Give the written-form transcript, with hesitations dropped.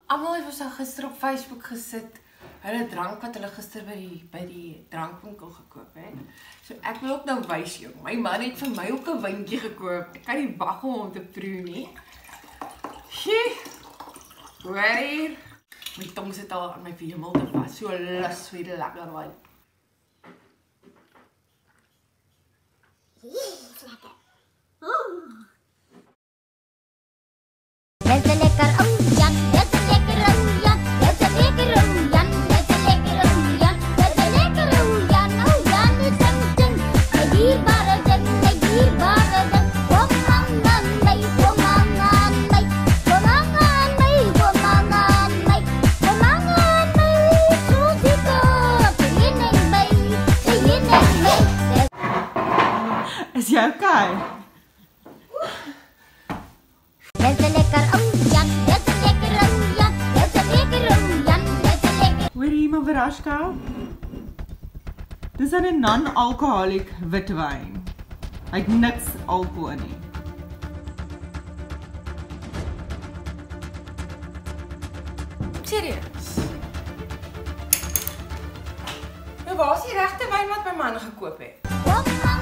Almal het ons gister op Facebook gesit. Hulle drank wat hulle gister by die drankwinkel gekoop het. So ek wil ook nou wys jou. My man het vir my ook 'n wyntjie gekoop. Ek kan nie wag om hom te proe nie. Sjoe. Hoor. My tong sit al aan my hemel te vas. So lus vir die lekker wyn. Dit is lekker Jan, dit is lekker Jan, dit is lekker Jan, dit is lekker Jan, dit is lekker Jan, Jan is ding, my dierbare ding, kom aan my, kom aan my, kom aan my, kom aan my, kom aan my, so dikker, geen my. Is jy okay? Dit is lekker Jan, dit is lekker Jan, dit is lekker Jan, dit is lekker. Hoor jy maar Verashka? Dis 'n non-alcoholic witwyn. Hy het niks alkohol nie. Serieus? Nou waar is die regte wyn wat my man gekoop het? Kom aan